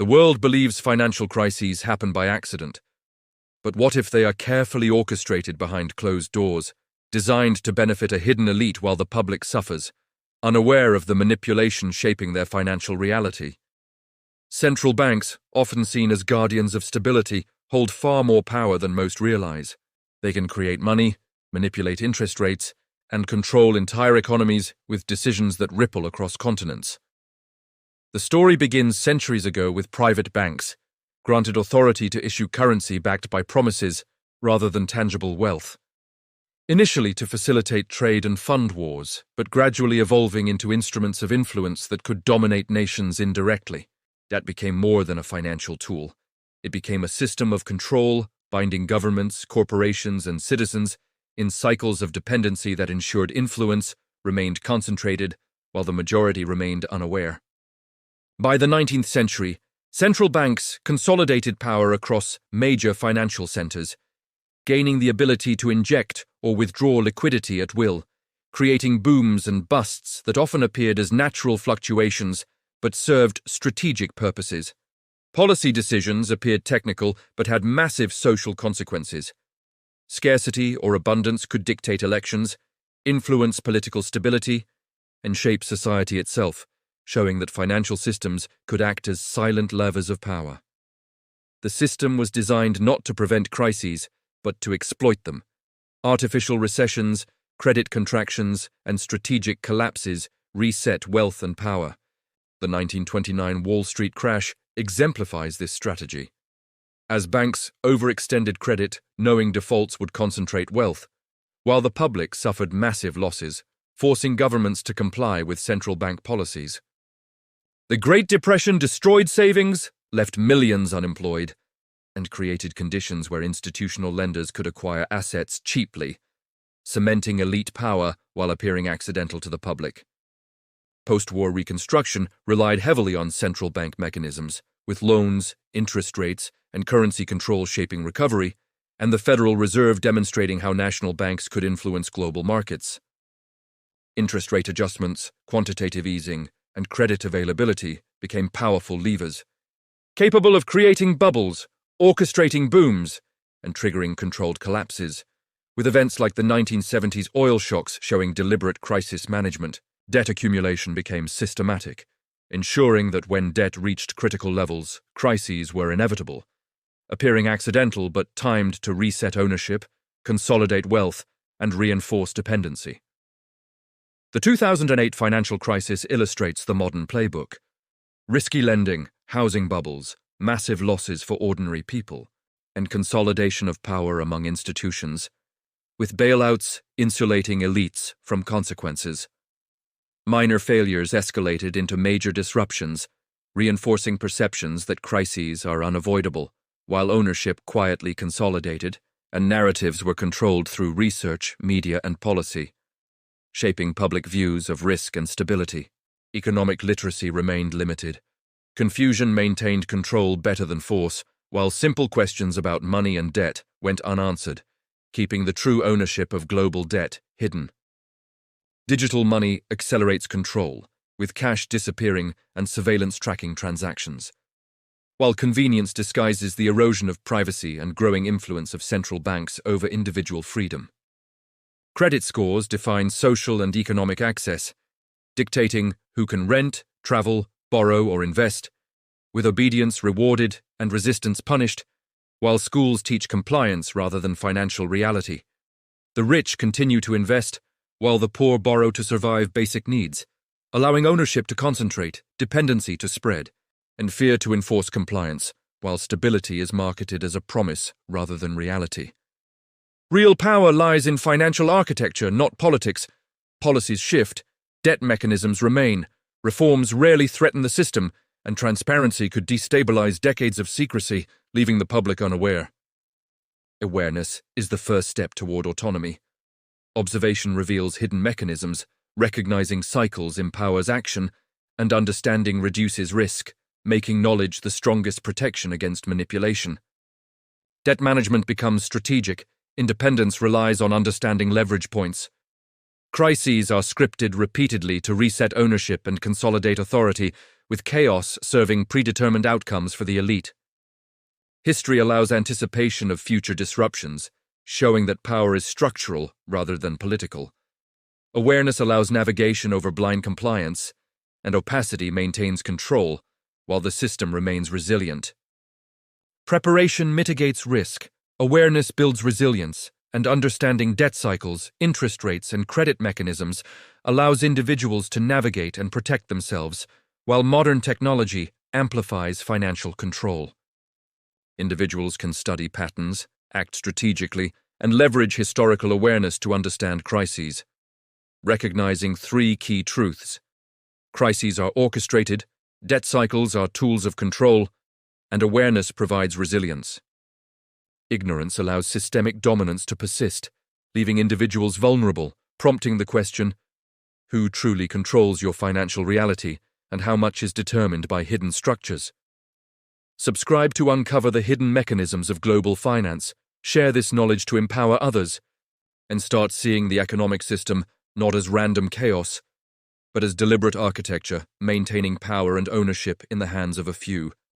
The world believes financial crises happen by accident. But what if they are carefully orchestrated behind closed doors, designed to benefit a hidden elite while the public suffers, unaware of the manipulation shaping their financial reality? Central banks, often seen as guardians of stability, hold far more power than most realize. They can create money, manipulate interest rates, and control entire economies with decisions that ripple across continents. The story begins centuries ago with private banks, granted authority to issue currency backed by promises rather than tangible wealth. Initially to facilitate trade and fund wars, but gradually evolving into instruments of influence that could dominate nations indirectly. That became more than a financial tool. It became a system of control, binding governments, corporations, and citizens in cycles of dependency that ensured influence remained concentrated while the majority remained unaware. By the 19th century, central banks consolidated power across major financial centers, gaining the ability to inject or withdraw liquidity at will, creating booms and busts that often appeared as natural fluctuations but served strategic purposes. Policy decisions appeared technical but had massive social consequences. Scarcity or abundance could dictate elections, influence political stability, and shape society itself, showing that financial systems could act as silent levers of power. The system was designed not to prevent crises, but to exploit them. Artificial recessions, credit contractions, and strategic collapses reset wealth and power. The 1929 Wall Street crash exemplifies this strategy. As banks overextended credit, knowing defaults would concentrate wealth, while the public suffered massive losses, forcing governments to comply with central bank policies. The Great Depression destroyed savings, left millions unemployed, and created conditions where institutional lenders could acquire assets cheaply, cementing elite power while appearing accidental to the public. Post-war reconstruction relied heavily on central bank mechanisms, with loans, interest rates, and currency control shaping recovery, and the Federal Reserve demonstrating how national banks could influence global markets. Interest rate adjustments, quantitative easing, and credit availability became powerful levers, capable of creating bubbles, orchestrating booms, and triggering controlled collapses, with events like the 1970s oil shocks showing deliberate crisis management. Debt accumulation became systematic, ensuring that when debt reached critical levels, crises were inevitable, appearing accidental but timed to reset ownership, consolidate wealth, and reinforce dependency. The 2008 financial crisis illustrates the modern playbook. Risky lending, housing bubbles, massive losses for ordinary people, and consolidation of power among institutions, with bailouts insulating elites from consequences. Minor failures escalated into major disruptions, reinforcing perceptions that crises are unavoidable, while ownership quietly consolidated and narratives were controlled through research, media, and policy, shaping public views of risk and stability. Economic literacy remained limited. Confusion maintained control better than force, while simple questions about money and debt went unanswered, keeping the true ownership of global debt hidden. Digital money accelerates control, with cash disappearing and surveillance tracking transactions, while convenience disguises the erosion of privacy and growing influence of central banks over individual freedom. Credit scores define social and economic access, dictating who can rent, travel, borrow, or invest, with obedience rewarded and resistance punished, while schools teach compliance rather than financial reality. The rich continue to invest, while the poor borrow to survive basic needs, allowing ownership to concentrate, dependency to spread, and fear to enforce compliance, while stability is marketed as a promise rather than reality. Real power lies in financial architecture, not politics. Policies shift, debt mechanisms remain, reforms rarely threaten the system, and transparency could destabilize decades of secrecy, leaving the public unaware. Awareness is the first step toward autonomy. Observation reveals hidden mechanisms, recognizing cycles empowers action, and understanding reduces risk, making knowledge the strongest protection against manipulation. Debt management becomes strategic. Independence relies on understanding leverage points. Crises are scripted repeatedly to reset ownership and consolidate authority, with chaos serving predetermined outcomes for the elite. History allows anticipation of future disruptions, showing that power is structural rather than political. Awareness allows navigation over blind compliance, and opacity maintains control, while the system remains resilient. Preparation mitigates risk, awareness builds resilience, and understanding debt cycles, interest rates, and credit mechanisms allows individuals to navigate and protect themselves, while modern technology amplifies financial control. Individuals can study patterns, act strategically, and leverage historical awareness to understand crises. Recognizing three key truths: crises are orchestrated, debt cycles are tools of control, and awareness provides resilience. Ignorance allows systemic dominance to persist, leaving individuals vulnerable, prompting the question: who truly controls your financial reality, and how much is determined by hidden structures? Subscribe to uncover the hidden mechanisms of global finance, share this knowledge to empower others, and start seeing the economic system not as random chaos, but as deliberate architecture, maintaining power and ownership in the hands of a few.